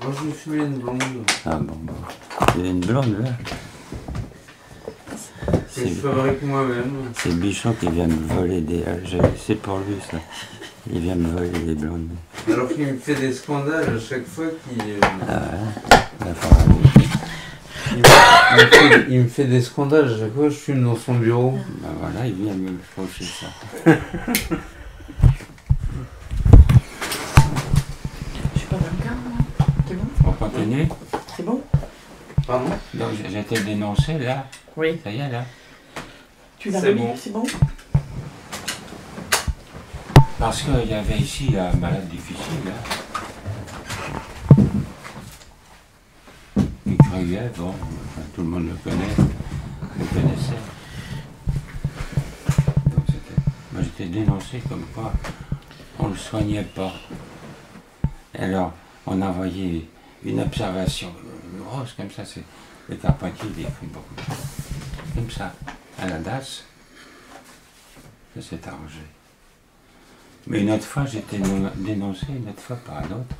Moi, je vais fumer une blonde. Ah bon, bon. Il y a une blonde là. Que je fabrique moi-même. C'est Bichon qui vient me voler des. C'est pour lui ça. Il vient me voler des blondes. Alors qu'il me fait des scandales à chaque fois qu'il. Ah ouais. La forêt. Il me fait des scandales à chaque fois que je fume dans son bureau. Ben voilà, il vient me faucher ça. Je suis pas dans le cadre, moi. C'est bon? On continue? C'est bon? Pardon? Donc j'ai été dénoncé là. Oui. Ça y est là. Tu l'as C'est remis, bon. c'est bon? Parce qu'il y avait ici un malade difficile là. Qui criait, bon, enfin, tout le monde le connaissait. Donc moi j'étais dénoncé comme quoi on ne le soignait pas. Et alors on a envoyé une observation grosse comme ça, c'est le Carpentier il écrit beaucoup de choses. Comme ça, à la DAS, ça s'est arrangé. Mais une autre fois, j'étais dénoncé, une autre fois par un autre,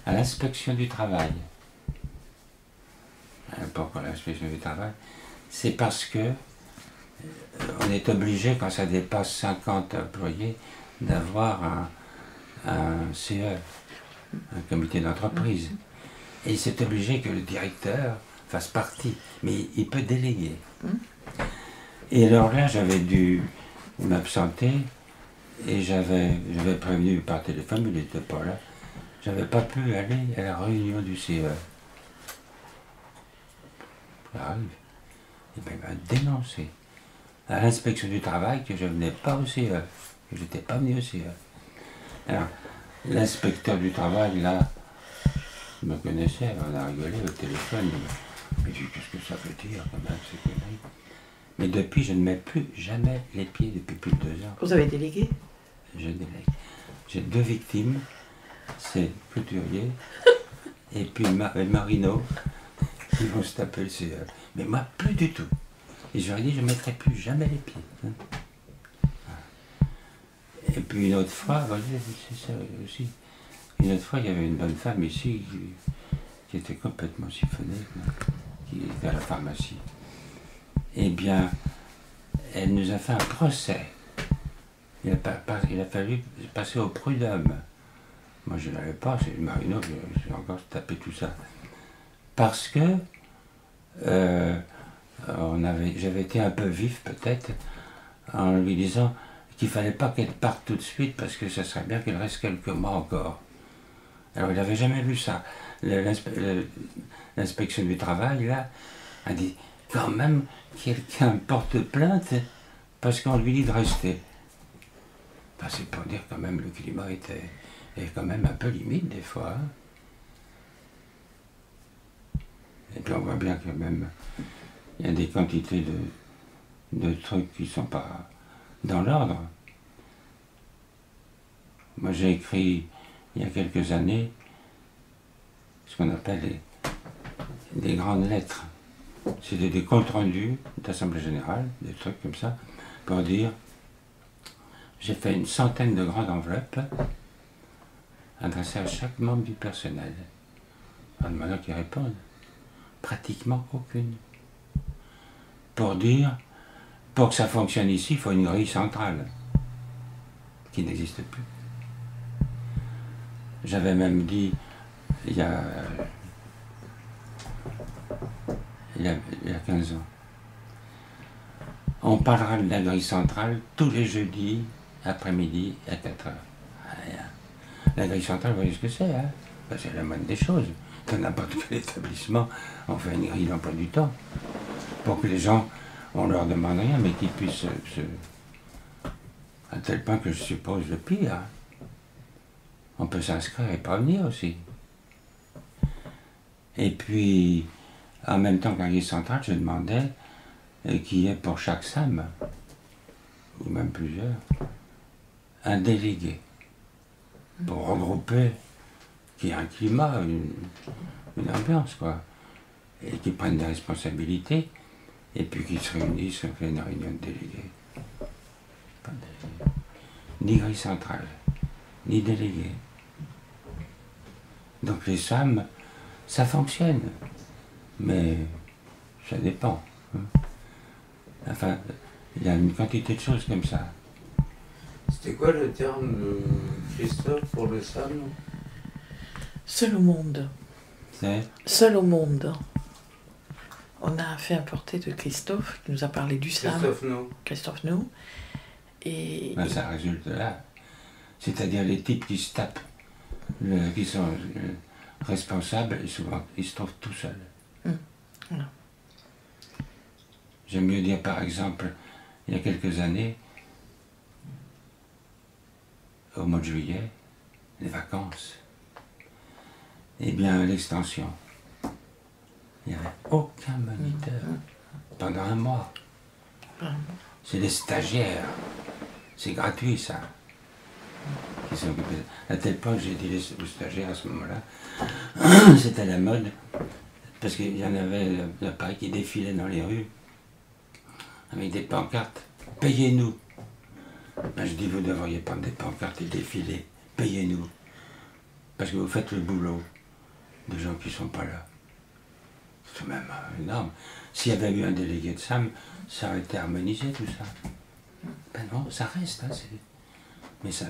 à l'inspection du travail. Pourquoi l'inspection du travail? C'est parce que on est obligé, quand ça dépasse 50 employés, d'avoir un CE, un comité d'entreprise. Et c'est obligé que le directeur fasse partie, mais il peut déléguer. Et alors là, j'avais dû m'absenter, et j'avais prévenu par téléphone, mais il n'était pas là. J'avais pas pu aller à la réunion du CE. J'arrive, et bien il m'a dénoncé à l'inspection du travail que je ne venais pas au CE, que je n'étais pas venu au CE. Alors, l'inspecteur du travail, là, me connaissait, on a rigolé au téléphone, mais je dis, qu'est-ce que ça veut dire quand même, ces conneries? Mais depuis, je ne mets plus jamais les pieds depuis plus de 2 ans. Vous avez délégué? Je délègue. J'ai 2 victimes, c'est Couturier et puis Marino, qui vont se taper le CE. Mais moi, plus du tout. Et je leur ai dit, je ne mettrai plus jamais les pieds. Et puis une autre fois, voilà, c'est ça aussi. Une autre fois, il y avait une bonne femme ici qui était complètement siphonnée, qui était à la pharmacie. Eh bien, elle nous a fait un procès. Il a fallu passer au prud'homme. Moi, je n'avais pas, c'est Marino, j'ai encore tapé tout ça. Parce que j'avais été un peu vif, peut-être, en lui disant qu'il ne fallait pas qu'elle parte tout de suite, parce que ça serait bien qu'elle reste quelques mois encore. Alors, il n'avait jamais vu ça. L'inspection du travail, là, a dit, quand même, quelqu'un porte plainte parce qu'on lui dit de rester. Ben, c'est pour dire quand même le climat est quand même un peu limite des fois. Hein. Et puis on voit bien quand même, il y a des quantités de trucs qui ne sont pas dans l'ordre. Moi j'ai écrit il y a quelques années ce qu'on appelle des grandes lettres. C'était des comptes rendus d'Assemblée Générale, des trucs comme ça, pour dire j'ai fait une centaine de grandes enveloppes adressées à chaque membre du personnel. En demandant qu'ils répondent. Pratiquement aucune. Pour dire, pour que ça fonctionne ici, il faut une grille centrale qui n'existe plus. J'avais même dit, il y a 15 ans, on parlera de la grille centrale tous les jeudis après-midi à 4 heures. La grille centrale, vous voyez ce que c'est, hein? Ben, c'est la moindre des choses. Dans n'importe quel établissement, on fait une grille d'emploi du temps. Pour que les gens, on leur demande rien, mais qu'ils puissent à tel point que je suppose le pire. On peut s'inscrire et pas venir aussi. Et puis, en même temps qu'un grille centrale, je demandais qu'il y ait pour chaque SAM, ou même plusieurs, un délégué pour regrouper, qu'il y ait un climat, une ambiance, quoi, et qu'ils prennent des responsabilités, et puis qu'ils se réunissent, on fait une réunion de délégués. Pas de délégués. Ni grille centrale, ni délégué. Donc les SAM, ça fonctionne, mais ça dépend. Hein. Enfin, il y a une quantité de choses comme ça. C'était quoi le terme de Christophe pour le SAM? Seul au monde. C'est Seul au monde. On a fait un portrait de Christophe qui nous a parlé du SAM. Christophe No. Et ben, ça résulte de là. C'est-à-dire les types qui se tapent, qui sont responsables, et souvent ils se trouvent tout seuls. Voilà. J'aime mieux dire par exemple, il y a quelques années, au mois de juillet, les vacances, eh bien l'extension, il n'y avait aucun moniteur pendant un mois. C'est les stagiaires, c'est gratuit ça, qui sont occupés. À tel point que j'ai dit aux stagiaires à ce moment-là, c'était la mode, parce qu'il y en avait l'appareil qui défilait dans les rues, avec des pancartes, payez-nous. Ben, je dis, vous ne devriez prendre des pancartes et défiler, payez-nous. Parce que vous faites le boulot des gens qui ne sont pas là. C'est quand même énorme. S'il y avait eu un délégué de SAM, ça aurait été harmonisé tout ça. Ben non, ça reste. Hein, mais ça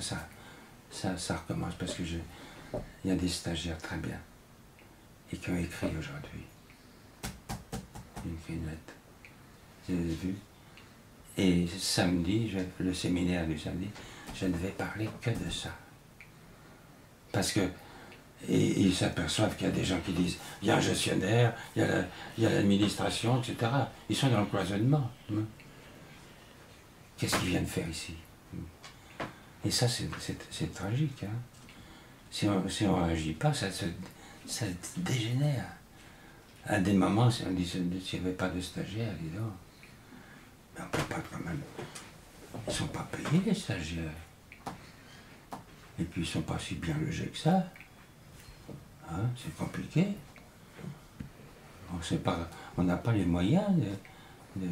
recommence parce que il y a des stagiaires très bien et qui ont écrit aujourd'hui. Une lettre. J'ai vu. Et samedi, le séminaire du samedi, je ne vais parler que de ça. Parce que, et ils s'aperçoivent qu'il y a des gens qui disent, il y a un gestionnaire, il y a l'administration, etc. Ils sont dans le cloisonnement. Qu'est-ce qu'ils viennent faire ici? Et ça, c'est tragique. Hein. Si on ne réagit pas, ça dégénère. À des moments, si on dit, s'il n'y avait pas de stagiaires, dis donc. Mais on ne peut pas quand même. Ils ne sont pas payés, les stagiaires. Et puis ils ne sont pas si bien logés que ça. Hein, c'est compliqué. On n'a pas les moyens de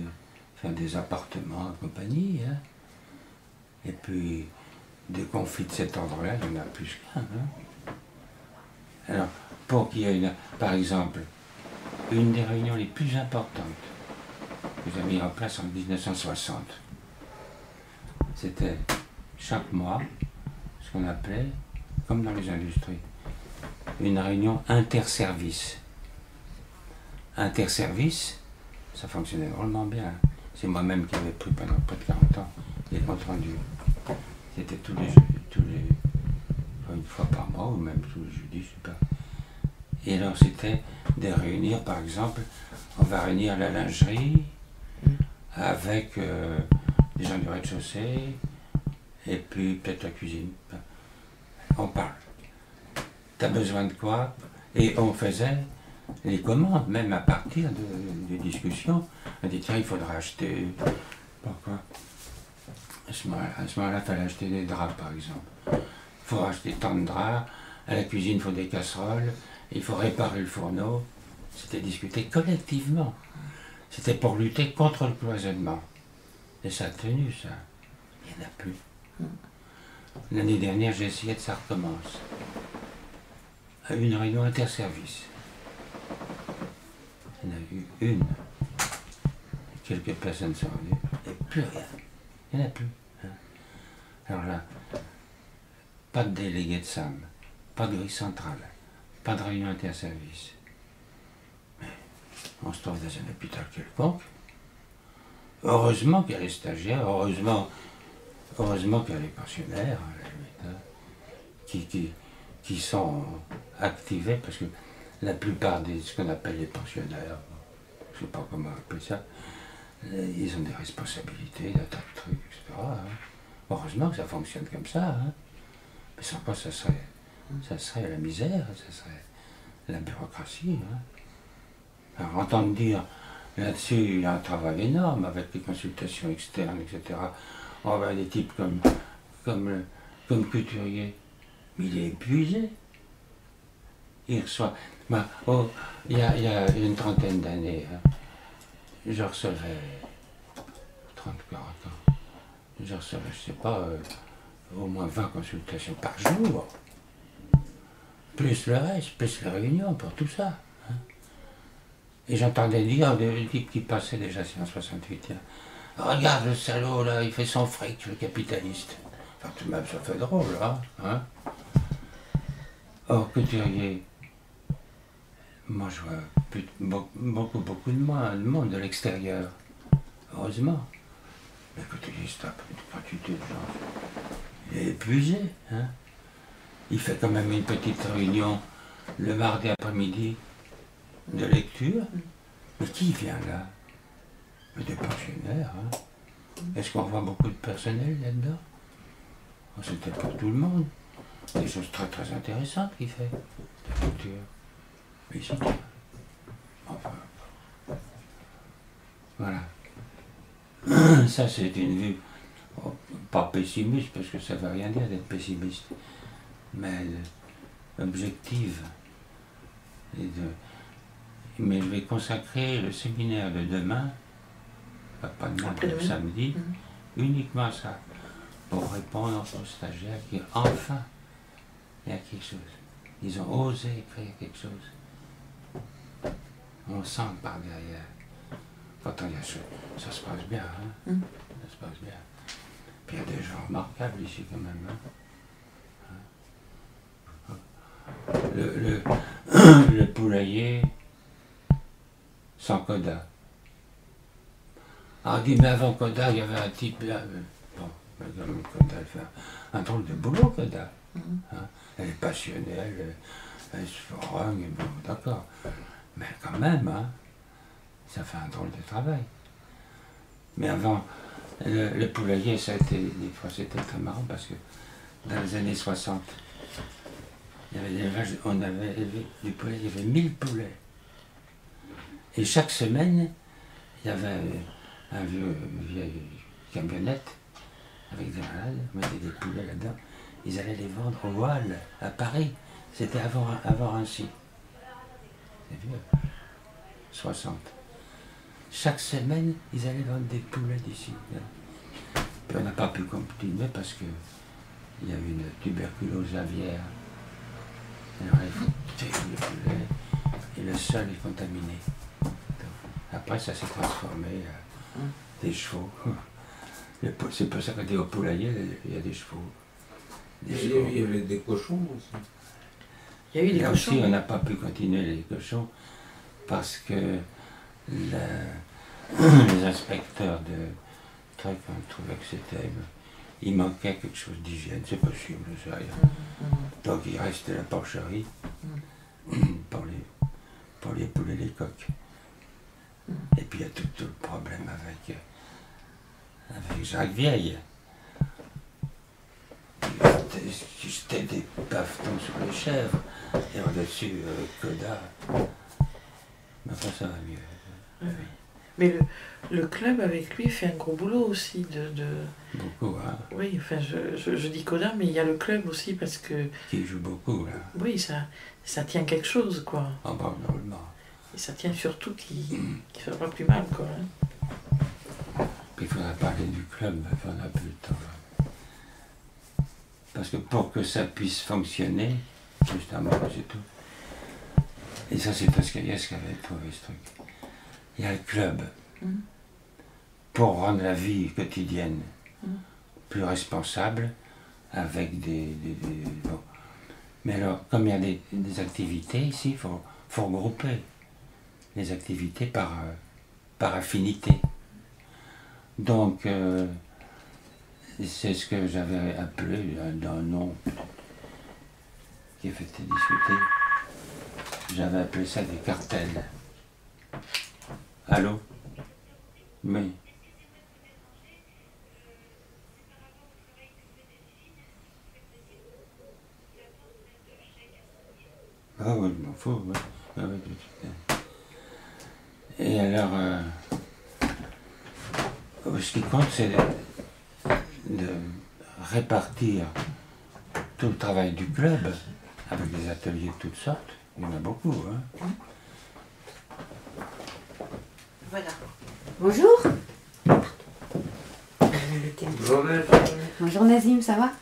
faire des appartements et compagnie. Hein. Et puis, des conflits de cet ordre-là, il y en a plus qu'un. Hein. Alors, pour qu'il y ait, par exemple, une des réunions les plus importantes que j'ai mis en place en 1960. C'était chaque mois, ce qu'on appelait, comme dans les industries, une réunion interservice. Interservice, ça fonctionnait vraiment bien. C'est moi-même qui avais pris pendant près de 40 ans les comptes rendus. C'était une fois par mois, ou même tous les jeudis, je sais pas. Et alors c'était de réunir, par exemple, on va réunir la lingerie avec les gens du rez-de-chaussée et puis peut-être la cuisine. On parle. T'as besoin de quoi? Et on faisait les commandes, même à partir de discussions. On dit tiens, il faudra acheter. Pourquoi? À ce moment-là, il fallait acheter des draps, par exemple. Il faut acheter tant de draps. À la cuisine, il faut des casseroles. Il faut réparer le fourneau. C'était discuté collectivement. C'était pour lutter contre le cloisonnement. Et ça a tenu, ça. Il n'y en a plus. L'année dernière, j'ai essayé que ça recommence. À une réunion interservice. Il y en a eu une. Quelques personnes sont venues. Et plus rien. Il n'y en a plus. Hein. Alors là, pas de délégué de SAM, pas de grille centrale, pas de réunion interservice. Mais on se trouve dans un hôpital quelconque. Heureusement qu'il y a les stagiaires, heureusement qu'il y a les pensionnaires, qui sont activés, parce que la plupart de ce qu'on appelle les pensionnaires, je ne sais pas comment appeler ça, ils ont des responsabilités, des tas de trucs, etc. Hein. Heureusement que ça fonctionne comme ça. Hein. Mais sans quoi ça serait la misère, ça serait la bureaucratie. Hein. Alors entendre dire, là-dessus, il y a un travail énorme avec les consultations externes, etc. On va des types comme Couturier, mais il est épuisé. Il reçoit. Ben, il y a une trentaine d'années, hein, je recevais 30, 40 ans. Je recevais, je sais pas, au moins 20 consultations par jour. Plus le reste, plus les réunions pour tout ça. Hein. Et j'entendais dire des types qui passaient déjà en 68. Regarde le salaud là, il fait son fric, le capitaliste. Enfin, tout de même, ça fait drôle, hein. Or, couturier, moi je vois beaucoup de monde de l'extérieur. Heureusement. Mais couturier, c'est quand tu te il est épuisé, hein. Il fait quand même une petite réunion le mardi après-midi de lecture. Mais qui vient là? Des pensionnaires, hein. Est-ce qu'on voit beaucoup de personnel là-dedans? C'était pour tout le monde. Des choses très très intéressantes qu'il fait, la lecture. Mais ici, enfin, voilà. Ça, c'est une vue, pas pessimiste, parce que ça ne veut rien dire d'être pessimiste, mais objective. Mais je vais consacrer le séminaire de demain, pas demain, le samedi, uniquement à ça, pour répondre aux stagiaires qui, enfin, il y a quelque chose. Ils ont osé écrire quelque chose. On sent par derrière. Quand il y a ça se passe bien, hein. Ça se passe bien. Puis il y a des gens remarquables ici quand même, hein. Le poulailler sans Coda. Alors on dit, mais avant Coda, il y avait un type là. Bon, madame Coda, elle fait un drôle de boulot, Coda. Hein. Elle est passionnée, elle se frogne, bon, d'accord. Mais quand même, hein, ça fait un drôle de travail. Mais avant, le poulailler, ça a été, des fois, c'était très marrant parce que dans les années 60, il y avait des vaches, on avait élevé du poulet, il y avait 1000 poulets. Et chaque semaine, il y avait un vieille camionnette avec des malades, on mettait des poulets là-dedans. Ils allaient les vendre au voile à Paris. C'était avant Annecy. C'est vieux. 60. Chaque semaine, ils allaient vendre des poulets d'ici. Puis on n'a pas pu continuer parce qu'il y a eu une tuberculose aviaire. Alors il faut tuer les poulets et le sol est contaminé. Donc, après, ça s'est transformé en des chevaux. C'est pour ça qu'on dit au poulailler, il y a des chevaux. Il y avait des cochons aussi. Il y a eu des là cochons. Aussi, on n'a pas pu continuer les cochons parce que les inspecteurs de trucs ont trouvé que c'était. Il manquait quelque chose d'hygiène, c'est possible, je sais rien. Donc il reste la porcherie pour les poulets et les coqs. Et puis il y a tout le problème avec Jacques Vieille. C'était des pavetons sur les chèvres, et au-dessus, Coda. Mais enfin, ça va mieux. Oui. Mais le club avec lui fait un gros boulot aussi Beaucoup, hein. Oui, enfin, je dis Coda, mais il y a le club aussi parce que... Qui joue beaucoup, là. Oui, ça tient quelque chose, quoi. Ah bah, normalement. Et ça tient surtout qui ne soit pas plus mal, quoi. Hein. Puis il faudra parler du club, on n'a plus le temps. Parce que pour que ça puisse fonctionner, juste un mot, c'est tout. Et ça, c'est parce qu'il y a ce qui avait trouvé ce truc. Il y a le club. Pour rendre la vie quotidienne plus responsable, avec bon. Mais alors, comme il y a des activités ici, il faut regrouper les activités par affinité. Donc, c'est ce que j'avais appelé d'un nom qui a fait discuter. J'avais appelé ça des cartels. Allô? Oui. Ah oui, il m'en faut, oui. Ah, oui, tout. Et alors, ce qui compte, c'est de répartir tout le travail du club avec des ateliers de toutes sortes. Il y en a beaucoup, hein. Voilà. Bonjour. Bonjour. Bonjour Nazim, ça va?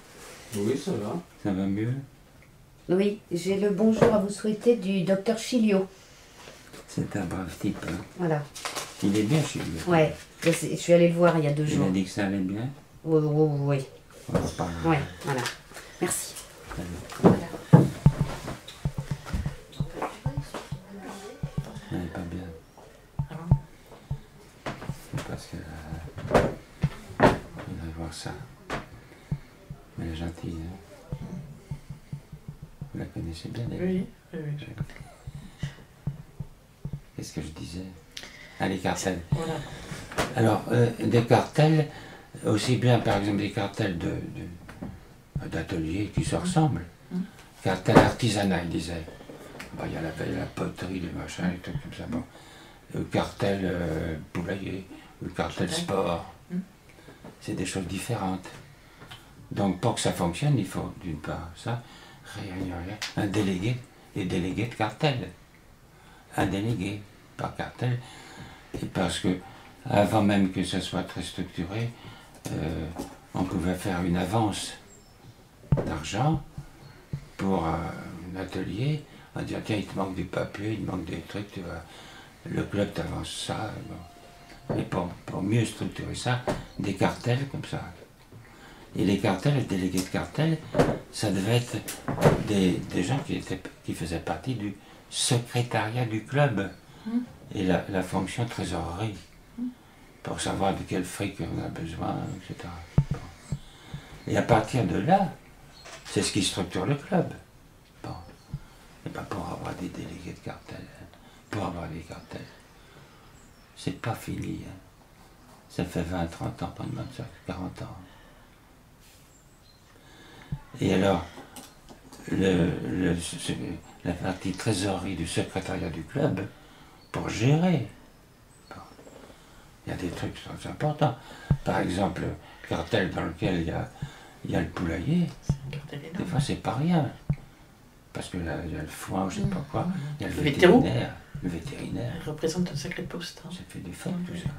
Oui, ça va. Ça va mieux? Oui, j'ai le bonjour à vous souhaiter du docteur Chilio. C'est un brave type. Hein. Voilà. Il est bien chez lui. Ouais, je suis allée le voir il y a 2 jours. Il a dit que ça allait bien. Oui, oui, oui. On va parler. Ouais, voilà. Merci. Salut. Voilà. Elle n'est pas bien. Ah bon? C'est parce qu'elle va voir ça. Mais elle est gentille. Hein. Vous la connaissez bien, elle. Oui, oui, oui. Qu'est-ce que je disais? Ah, les cartels. Voilà. Alors, des cartels, aussi bien par exemple des cartels d'ateliers qui se ressemblent. Cartel artisanat, il disait. Bon, il y a la poterie, les machins, les trucs comme ça. Bon. Le cartel poulailler, le cartel sport. C'est des choses différentes. Donc, pour que ça fonctionne, il faut, d'une part, ça, un délégué, les délégués de cartel. Un délégué par cartel. Et parce que, avant même que ça soit très structuré, on pouvait faire une avance d'argent pour un atelier, en disant tiens, il te manque du papier, il te manque des trucs, tu vas, le club t'avance ça. Bon. Et pour mieux structurer ça, des cartels comme ça. Et les cartels, les délégués de cartels, ça devait être des gens qui faisaient partie du secrétariat du club et la fonction trésorerie, pour savoir de quel fric on a besoin, etc. Bon. Et à partir de là, c'est ce qui structure le club. Bon. Et pas pour avoir des délégués de cartel, pour avoir des cartels. C'est pas fini. Hein. Ça fait 20, 30 ans, pas de 25, 40 ans. Et alors, la partie trésorerie du secrétariat du club, pour gérer, bon, il y a des trucs très importants. Par exemple, le cartel dans lequel il y a le poulailler, des fois c'est pas rien. Parce que là, il y a le foin, ou je sais pas quoi, il y a le vétérinaire. Le vétérinaire. Il représente un sacré poste. Hein. Ça fait des fautes, tout ça.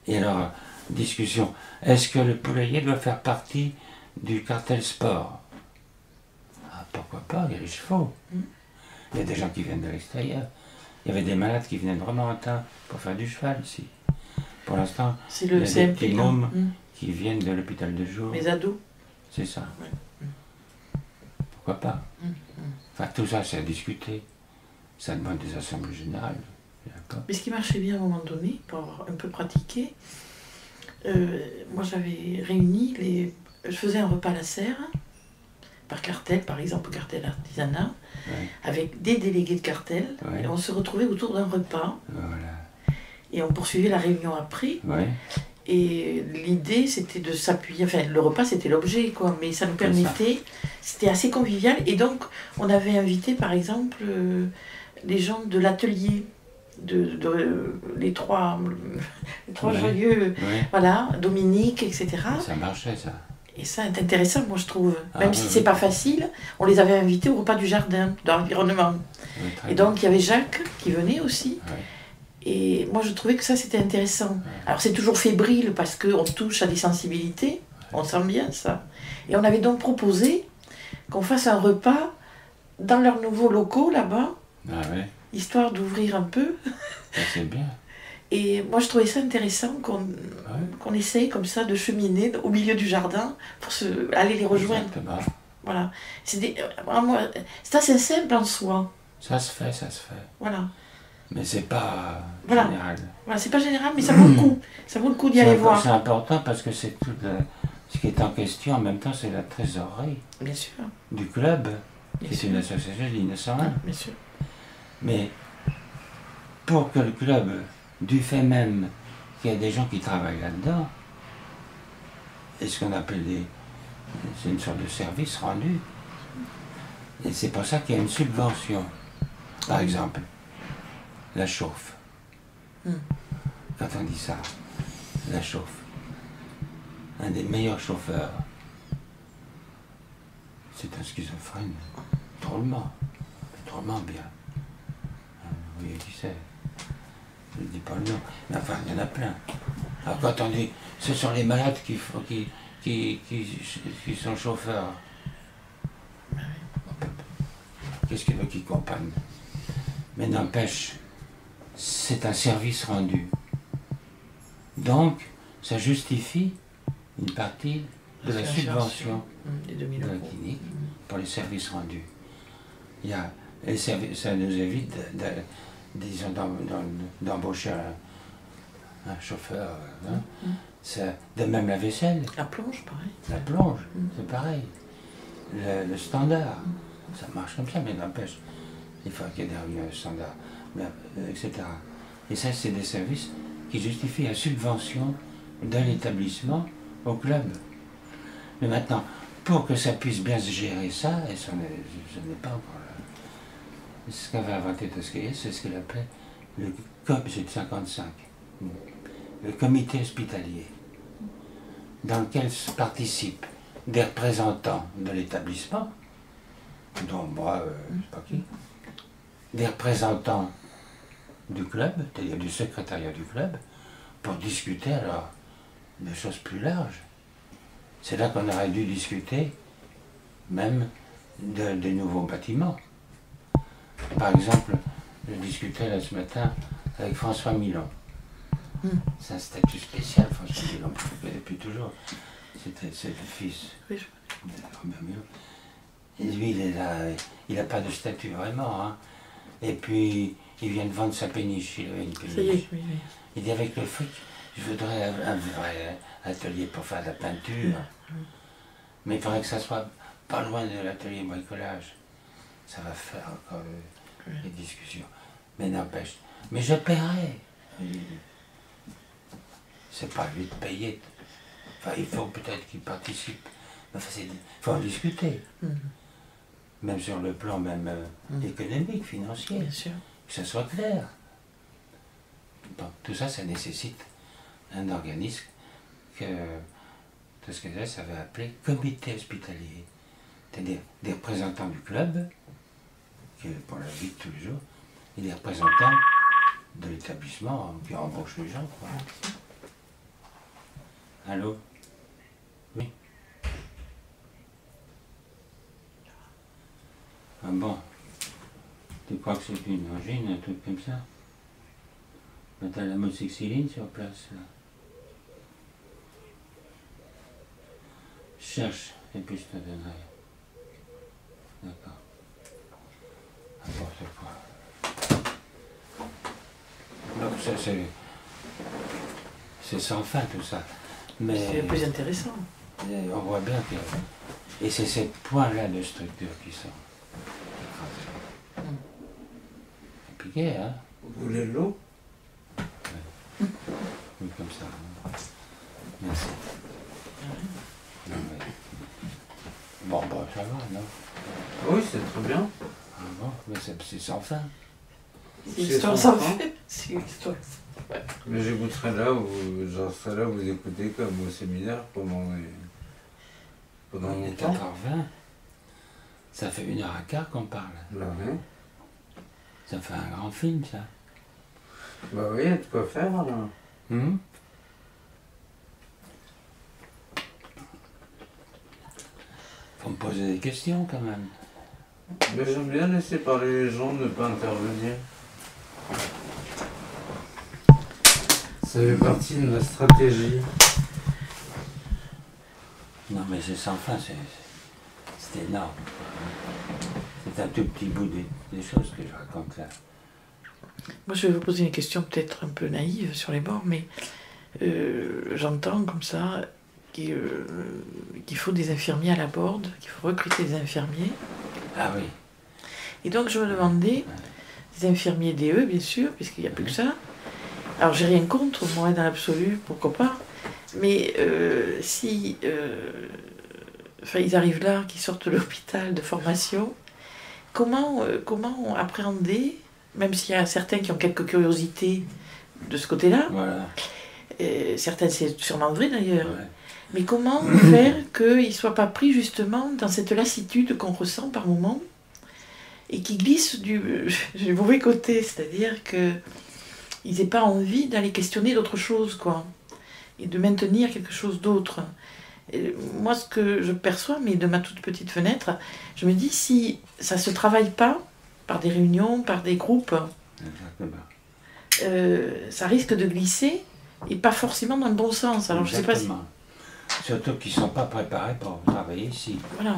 Et alors, discussion, est-ce que le poulailler doit faire partie du cartel sport? Ah, pourquoi pas, il y a les chevaux. Il y a des gens qui viennent de l'extérieur. Il y avait des malades qui venaient de Romorantin pour faire du cheval ici. Pour l'instant, il y a des petits mômes qui viennent de l'hôpital de jour. Les ados. C'est ça. Pourquoi pas? Enfin, tout ça, c'est à discuter. Ça demande des assemblées générales. Mais ce qui marchait bien à un moment donné, pour avoir un peu pratiqué, moi j'avais réuni je faisais un repas à la serre, par cartel, par exemple cartel artisanat, avec des délégués de cartel, et on se retrouvait autour d'un repas, et on poursuivait la réunion après, et l'idée c'était de s'appuyer, enfin le repas c'était l'objet, quoi, mais ça nous permettait, c'était assez convivial, et donc on avait invité par exemple les gens de l'atelier, les trois joyeux, voilà, Dominique, etc. Ça marchait, ça. Et ça est intéressant, moi je trouve. Même si c'est pas facile, on les avait invités au repas du jardin, de l'environnement. Et donc il y avait Jacques qui venait aussi. Et moi je trouvais que ça c'était intéressant. Alors c'est toujours fébrile parce qu'on touche à des sensibilités, on sent bien ça. Et on avait donc proposé qu'on fasse un repas dans leurs nouveaux locaux là-bas. Histoire d'ouvrir un peu. Ça, c'est bien. Et moi, je trouvais ça intéressant qu'on essaye comme ça de cheminer au milieu du jardin pour aller les rejoindre. Exactement. Voilà. C'est assez simple en soi. Ça se fait, ça se fait. Voilà. Mais c'est pas général. Voilà, c'est pas général, mais ça vaut le coup. Ça vaut le coup d'y aller voir. C'est important parce que c'est tout ce qui est en question, en même temps, c'est la trésorerie. Bien sûr. Du club. C'est une association de 1901. Bien sûr. Mais pour que le club, du fait même qu'il y a des gens qui travaillent là-dedans, et ce qu'on appelle c'est une sorte de service rendu, et c'est pour ça qu'il y a une subvention. Par exemple, la chauffe. Quand on dit ça, la chauffe. Un des meilleurs chauffeurs, c'est un schizophrène, drôlement bien. Oui, qui sait. Je ne dis pas le nom, mais enfin, il y en a plein. Alors quand on dit, ce sont les malades qui sont chauffeurs. qu'est-ce qu'il veut qu'ils comprennent? Mais n'empêche, c'est un service rendu. Donc, ça justifie une partie de la subvention de la clinique pour les services rendus. Il y a, et ça nous évite, disons, d'embaucher un chauffeur. Hein. De même la vaisselle. La plonge, pareil. La plonge, c'est pareil. Le standard, ça marche comme ça, mais n'empêche, il faut qu'il y ait des standards, etc. Et ça, c'est des services qui justifient la subvention d'un établissement au club. Mais maintenant, pour que ça puisse bien se gérer ça, et ce n'est pas encore là, ce qu'avait inventé Tosquelles, c'est ce qu'il appelait le c'est de 55, le comité hospitalier, dans lequel participent des représentants de l'établissement, dont moi, je ne sais pas qui, des représentants du club, c'est-à-dire du secrétariat du club, pour discuter alors de choses plus larges. C'est là qu'on aurait dû discuter même des nouveaux bâtiments. Par exemple, je discutais là ce matin avec François Milon. C'est un statut spécial, François Milon, je le connais depuis toujours. C'est le fils de Robert Milon. Et lui, il n'a pas de statut vraiment. Hein. Et puis, il vient de vendre sa péniche, il avait une péniche. Ça y est, oui. Il dit avec le foot, je voudrais un vrai atelier pour faire de la peinture. Mais il faudrait que ça soit pas loin de l'atelier bricolage. Ça va faire encore des discussions. Mais n'empêche. Mais je paierai. C'est pas lui de payer. Enfin, il faut peut-être qu'il participe. Enfin, il faut en discuter. Même sur le plan même économique, financier. Bien sûr. Que ça soit clair. Bon, tout ça, ça nécessite un organisme que Tosquelles avait appelé comité hospitalier. C'est-à-dire des représentants du club, qui pour la vie de tous les jours, et des représentants de l'établissement qui embauchent les gens. Quoi. Allô? Oui? Ah bon? Tu crois que c'est une angine, un truc comme ça? Mais t'as la moxicilline sur place, là. Cherche, et puis je te donnerai. D'accord. N'importe quoi. Donc ça, c'est sans fin tout ça. Mais c'est plus intéressant. On voit bien que... Et c'est ces points-là de structure qui sont compliqués, hein? Vous voulez de l'eau? Oui, comme ça. Merci. Non, mais... Bon, ça va, non? Oui, c'est très bien. Ah bon, mais c'est sans fin. C'est l'histoire sans fin. C'est l'histoire. Ouais. Mais j'écouterai là où j'en serai là, vous écoutez comme au séminaire pendant Il est longtemps. 4h20. Ça fait 1h15 qu'on parle. Bah oui. Ça fait un grand film, ça. Bah oui, il y a de quoi faire là. Faut me poser des questions quand même. Mais j'aime bien laisser parler les gens, ne pas intervenir. Ça fait partie de ma stratégie. Non mais c'est sans fin, c'est énorme. C'est un tout petit bout des choses que je raconte là. Moi, je vais vous poser une question peut-être un peu naïve sur les bords, mais j'entends comme ça qu'il faut des infirmiers à la Borde, qu'il faut recruter des infirmiers. Ah oui. Et donc, je me demandais, des infirmiers DE, bien sûr, puisqu'il n'y a plus que ça. Alors, j'ai rien contre, moi, dans l'absolu, pourquoi pas. Mais si ils arrivent là, qu'ils sortent de l'hôpital de formation, comment appréhender, même s'il y a certains qui ont quelques curiosités de ce côté-là, Voilà. certains c'est sûrement vrai d'ailleurs, Ouais. mais comment faire qu'ils ne soient pas pris justement dans cette lassitude qu'on ressent par moment et qui glissent du mauvais côté, c'est-à-dire qu'ils n'aient pas envie d'aller questionner d'autre chose, quoi, et de maintenir quelque chose d'autre. Et moi, ce que je perçois, mais de ma toute petite fenêtre, je me dis, si ça ne se travaille pas, par des réunions, par des groupes, Exactement. ça risque de glisser, et pas forcément dans le bon sens. Alors, je sais pas si... Exactement. Surtout qu'ils ne sont pas préparés pour travailler ici. Voilà.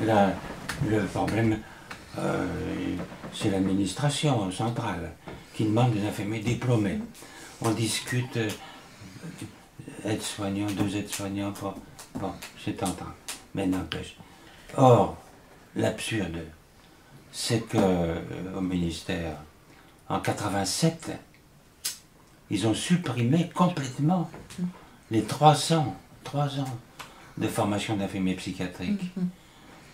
Là, le problème, c'est l'administration centrale qui demande des infirmiers diplômés. On discute aide-soignant, 2 aides-soignants, bon, c'est tentant, mais n'empêche. Or, l'absurde, c'est qu'au ministère, en 87, ils ont supprimé complètement les 3 ans de formation d'infirmiers psychiatriques.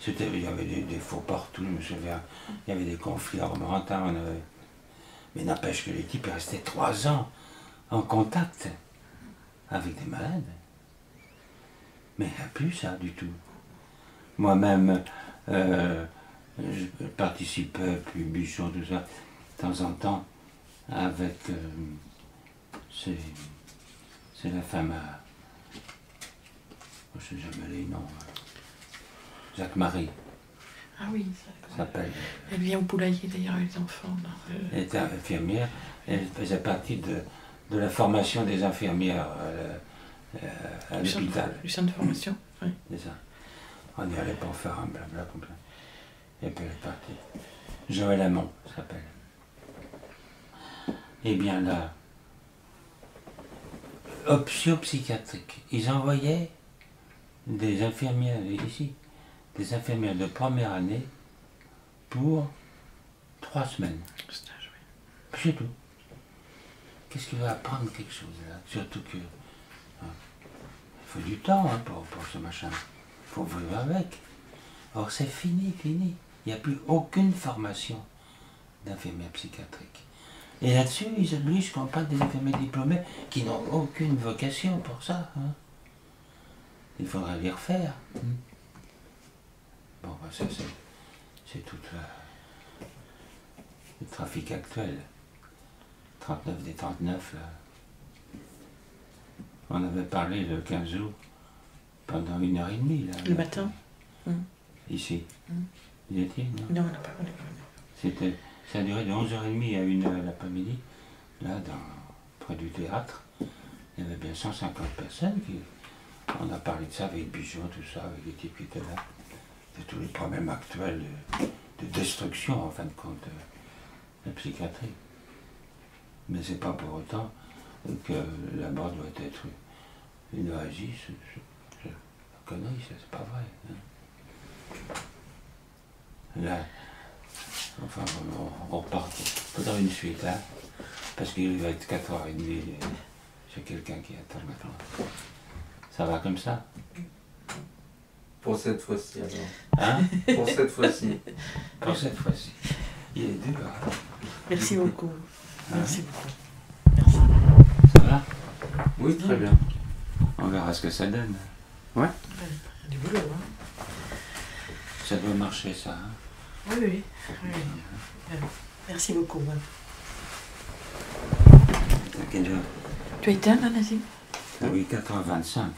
Il y avait des faux partout, je me souviens. Il y avait des conflits à Romorantin. Mais n'empêche que les types restaient 3 ans en contact avec des malades. Mais il n'y a plus ça du tout. Moi-même, je participais, puis Buchon, tout ça, de temps en temps, avec... c'est la femme à... Je ne sais jamais les noms. Jacques-Marie. Ah oui, ça s'appelle. Elle vient au poulailler d'ailleurs avec les enfants. Elle était infirmière, elle faisait partie de la formation des infirmières à l'hôpital. Le centre de formation, oui. C'est ça. On y allait pour faire un blabla comme ça. Et puis elle est partie. Joël Hamon s'appelle. Eh bien là, option psychiatrique. Ils envoyaient des infirmières ici, des infirmières de première année pour 3 semaines. Stage, oui. C'est tout. Qu'est-ce qu'il va apprendre quelque chose là? Surtout que il faut du temps pour ce machin. Il faut vivre avec. Or c'est fini. Il n'y a plus aucune formation d'infirmière psychiatrique. Et là-dessus, ils obligent qu'on parle des infirmiers diplômés qui n'ont aucune vocation pour ça. Il faudrait les refaire. Bon, ben ça c'est tout le trafic actuel. 39 des 39, là. On avait parlé le 15 août pendant 1h30, là. Le matin. Ici. Vous y étiez, non? Non, on n'a pas. Ça a duré de 11h30 à 1h l'après-midi, là, près du théâtre. Il y avait bien 150 personnes qui... On a parlé de ça avec Bijon, tout ça, avec les types qui étaient là. De tous les problèmes actuels de destruction, en fin de compte, de la psychiatrie. Mais c'est pas pour autant que là-bas doit être une oasis. La connerie, ça, c'est pas vrai. Là, enfin, on repart. Faudra une suite, hein, parce qu'il va être 4h30. J'ai quelqu'un qui attend maintenant. Ça va comme ça? Pour cette fois-ci, alors. Hein? Pour cette fois-ci. Pour cette fois-ci. Il est dur. Merci beaucoup. Hein? Merci beaucoup. Ça va? Oui, très bien. On verra ce que ça donne. Ouais. Du boulot, hein? Ça doit marcher, ça. Hein? Oui. Merci beaucoup. T'as quel âge? Tu as éteint, là, Nazim? Oui, 4h25. Hein,